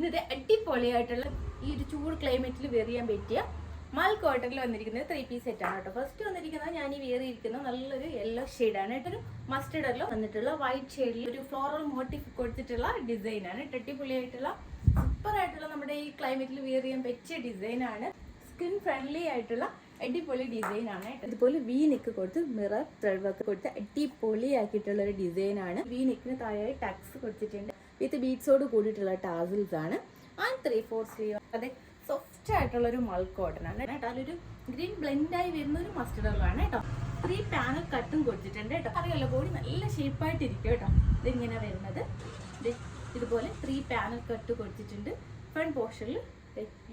ഇന്നത്തെ അടിപൊളിയായിട്ടുള്ള ഈ ഒരു ചൂട് ക്ലൈമറ്റിൽ വെയർ ചെയ്യാൻ പറ്റിയ മൽ കോട്ടണിൽ വന്നിരിക്കുന്നത് 3 പീസ് സെറ്റ് ആണ് കേട്ടോ. ഫസ്റ്റ് വന്നിരിക്കുന്നത് ഞാൻ ഈ വെയർ ചെയ്തിരിക്കുന്ന നല്ലൊരു യെല്ലോ ഷെയ്ഡാണ് കേട്ടോ. ഒരു മസ്റ്റർഡിലോ വന്നിട്ടുള്ള വൈറ്റ് ഷെയ്ഡിൽ ഒരു ഫ്ലോറൽ മോട്ടീഫ് കൊടുത്തിട്ടുള്ള ഡിസൈനാണ്. അടിപൊളിയായിട്ടുള്ള സൂപ്പർ ആയിട്ടുള്ള നമ്മുടെ ഈ ക്ലൈമറ്റിൽ വെയർ ചെയ്യാൻ പറ്റിയ ഡിസൈനാണ്. സ്കിൻ ഫ്രണ്ട്ലി ആയിട്ടുള്ള അടിപൊളി ഡിസൈൻ ആണ്. ഇതുപോലെ വി നെക്ക് കൊടുത്ത് മിറർ ത്രെഡ് വർക്ക് കൊടുത്ത് അടിപൊളി ആക്കിയിട്ടുള്ള ഒരു ഡിസൈനാണ്. വി നെക്കിന് താഴെ ടക്സ് കൊടുത്തിട്ടുണ്ട്. വിത്ത് ബീഡ്സോട് കൂടിയിട്ടുള്ള ടാസിൽസ് ആണ്. And 3/4 sleeve. അതെ, സോഫ്റ്റ് ആയിട്ടുള്ള ഒരു മൽ കോട്ടൺ ആണ് കേട്ടോ. അതിലൊരു ഗ്രീൻ ബ്ലെൻഡ് ആയി വരുന്ന ഒരു മസ്റ്റർഡ് ആണ് കേട്ടോ. 3 പാനൽ കട്ടും കൊടുത്തിട്ടുണ്ട് കേട്ടോ. അറിയാലോ, ബോഡി നല്ല ഷേപ്പായിട്ടിരിക്കും കേട്ടോ. ഇതിങ്ങനെ വരുന്നത് ഇതുപോലെ 3 പാനൽ കട്ട് കൊടുത്തിട്ടുണ്ട്. ഫ്രണ്ട് പോർഷനിൽ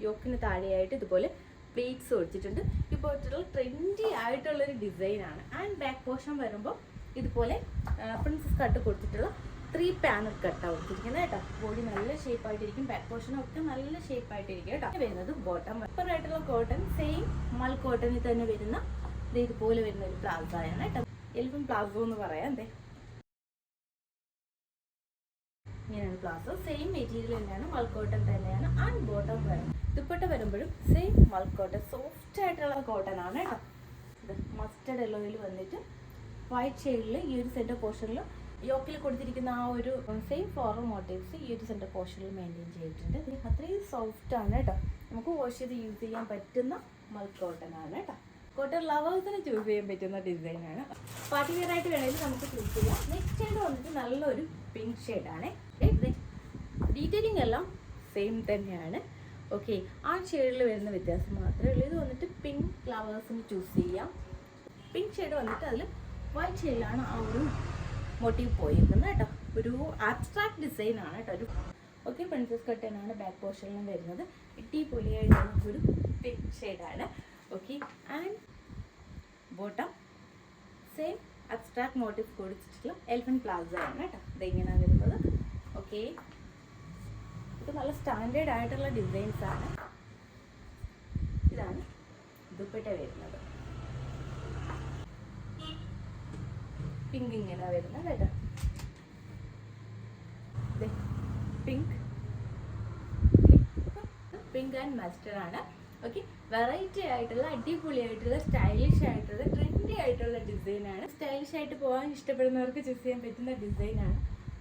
യോക്കിന് താഴെയായിട്ട് ഇതുപോലെ പ്ലേറ്റ്സ് കൊടുത്തിട്ടുണ്ട്. ഇപ്പോൾ ട്രെൻഡി ആയിട്ടുള്ളൊരു ഡിസൈനാണ്. ആൻഡ് ബാക്ക് പോർഷൻ വരുമ്പോൾ ഇതുപോലെ പ്രിൻസസ് കട്ട് കൊടുത്തിട്ടുള്ള 3 പാനൽ കട്ടാണ് കൊടുത്തിരിക്കുന്നത് കേട്ടോ. ബോഡി നല്ല ഷേപ്പായിട്ടിരിക്കും. ബാക്ക് പോർഷനൊക്കെ നല്ല ഷേപ്പായിട്ടിരിക്കും കേട്ടോ. വരുന്നത് ബോട്ടം സൂപ്പർ ആയിട്ടുള്ള കോട്ടൺ, സെയിം മൽ കോട്ടണിൽ തന്നെ വരുന്ന ഇതുപോലെ വരുന്ന ഒരു പ്ലാസോയാണ് കേട്ടോ. എൽഫും പ്ലാസോ എന്ന് പറയാം. അതെ, ഇങ്ങനെയാണ് പ്ലാസോ. സെയിം മെറ്റീരിയൽ തന്നെയാണ്, മൽ കോട്ടൺ തന്നെയാണ്. ആൻഡ് ബോട്ടം വരും ദുപ്പട്ട വരുമ്പോഴും സെയിം മൽ കോട്ടൺ, സോഫ്റ്റ് ആയിട്ടുള്ള കോട്ടൺ ആണ് കേട്ടോ. ഇത് മസ്റ്റർഡ് യെല്ലോയിൽ വന്നിട്ട് വൈറ്റ് ഷെയ്ഡിൽ ഈ ഒരു സെന്റർ പോർഷനിൽ യോക്കിൽ കൊടുത്തിരിക്കുന്ന ആ ഒരു സെയിം ഫ്ലോറൽ മോട്ടീവ്സ് ഈ ഒരു സെന്റർ പോർഷനിൽ മെയിൻറ്റെയിൻ ചെയ്തിട്ടുണ്ട്. അത്രയും സോഫ്റ്റ് ആണ് കേട്ടോ. നമുക്ക് വാഷ് ചെയ്ത് യൂസ് ചെയ്യാൻ പറ്റുന്ന മൽ കോട്ടൺ ആണ് കേട്ടോ. കോട്ടൺ ലവേഴ്സിന് ചൂസ് ചെയ്യാൻ പറ്റുന്ന ഡിസൈനാണ്. പാർട്ടി വെയർ ആയിട്ട് വേണമെങ്കിൽ നമുക്ക് ചൂസ് ചെയ്യാം. നെക്സ്റ്റ് ഷെയ്ഡ് വന്നിട്ട് നല്ലൊരു പിങ്ക് ഷെയ്ഡാണ്. ഡീറ്റെയിലിംഗ് എല്ലാം സെയിം തന്നെയാണ്. ഓക്കെ, ആ ഷെയ്ഡിൽ വരുന്ന വ്യത്യാസം മാത്രമേ ഉള്ളൂ. ഇത് വന്നിട്ട് പിങ്ക് ഫ്ലവേഴ്സിന് ചൂസ് ചെയ്യാം. പിങ്ക് ഷെയ്ഡ് വന്നിട്ട് അതിൽ വൈറ്റ് ഷെയ്ഡിലാണ് ആ ഒരു മോട്ടീവ് പോയിരിക്കുന്നത് കേട്ടോ. ഒരു ആബ്സ്ട്രാക്ട് ഡിസൈൻ ആണ് കേട്ടോ. ഒരു ഓക്കെ, പ്രിൻസസ് കട്ടനാണ് ബാക്ക് പോർഷനിലും വരുന്നത്. അടിപൊളിയായിട്ടുള്ള ഒരു പിങ്ക് ഷെയ്ഡാണ്. Okay, and bottom same abstract motive കൊടുത്തിട്ടുള്ള എലിഫന്റ് പ്ലാസോ ആണ് കേട്ടോ. ഇതെങ്ങനെയാണ് വരുന്നത്. ഓക്കെ, ഇത് നല്ല സ്റ്റാൻഡേർഡ് ആയിട്ടുള്ള ഡിസൈൻസ് ആണ്. ഇതാണ് ദുപ്പട്ട വരുന്നത്. പിങ്ക് ഇങ്ങനെ വരുന്നത് കേട്ടോ. പിങ്ക് ആൻഡ് മസ്റ്റർഡ് ആണ്. ഓക്കെ, വെറൈറ്റി ആയിട്ടുള്ള അടിപൊളിയായിട്ടുള്ള സ്റ്റൈലിഷ് ആയിട്ടുള്ള ട്രെൻഡി ആയിട്ടുള്ള ഡിസൈനാണ്. സ്റ്റൈലിഷ് ആയിട്ട് പോകാൻ ഇഷ്ടപ്പെടുന്നവർക്ക് ചൂസ് ചെയ്യാൻ പറ്റുന്ന ഡിസൈനാണ്.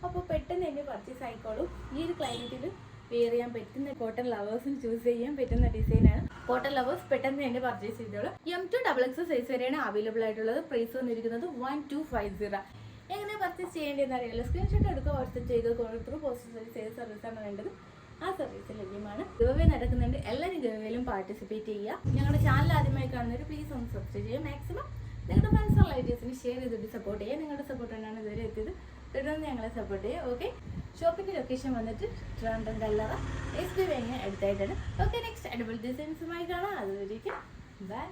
അപ്പോൾ പെട്ടെന്ന് തന്നെ പർച്ചേസ് ആയിക്കോളും. ഈ ഒരു ക്ലൈമറ്റിൽ വെയർ ചെയ്യാൻ പറ്റുന്ന കോട്ടൺ ലവേഴ്സിന് ചൂസ് ചെയ്യാൻ പറ്റുന്ന ഡിസൈനാണ്. കോട്ടൺ ലവേഴ്സ് പെട്ടെന്ന് തന്നെ പർച്ചേസ് ചെയ്തോളൂ. M2XX സൈസ് വരെയാണ് അവൈലബിൾ ആയിട്ടുള്ളത്. പ്രൈസ് വന്നിരിക്കുന്നത് 1250. എങ്ങനെ പർച്ചേസ് ചെയ്യേണ്ടതെന്ന് അറിയാമല്ലോ. സ്ക്രീൻഷോട്ട് എടുക്കുക, വാട്സ്ആപ്പ് ചെയ്ത് ത്രൂ പോസ്റ്റ് ചെയ്ത സർവീസാണ് വേണ്ടത്. ആ സർവീസ് ലഭ്യമാണ്. ഗിവവേ നടക്കുന്നുണ്ട്. എല്ലാവരും ഗിവവേയിലും പാർട്ടിസിപ്പേറ്റ് ചെയ്യുക. ഞങ്ങളുടെ ചാനൽ ആദ്യമായി കാണുന്നവർ പ്ലീസ് ഒന്ന് സബ്സ്ക്രൈബ് ചെയ്യുക. മാക്സിമം നിങ്ങളുടെ ഫ്രണ്ട്സ് റിലേറ്റീവ്സിന് ഷെയർ ചെയ്തിട്ട് സപ്പോർട്ട് ചെയ്യുക. നിങ്ങളുടെ സപ്പോർട്ട് തന്നെയാണ് ഇതുവരെ എത്തിയത്. തുടർന്ന് ഞങ്ങളെ സപ്പോർട്ട് ചെയ്യുക. ഓക്കെ, ഷോപ്പിൻ്റെ ലൊക്കേഷൻ വന്നിട്ട് ട്രിവാൻഡ്രം കല്ലറ SB ബാങ്കിന് അടുത്തായിട്ടാണ്. ഓക്കെ, നെക്സ്റ്റ് അടിപൊളി ഡിസൈൻസുമായി കാണാം. അതുവരേക്കും ബൈ.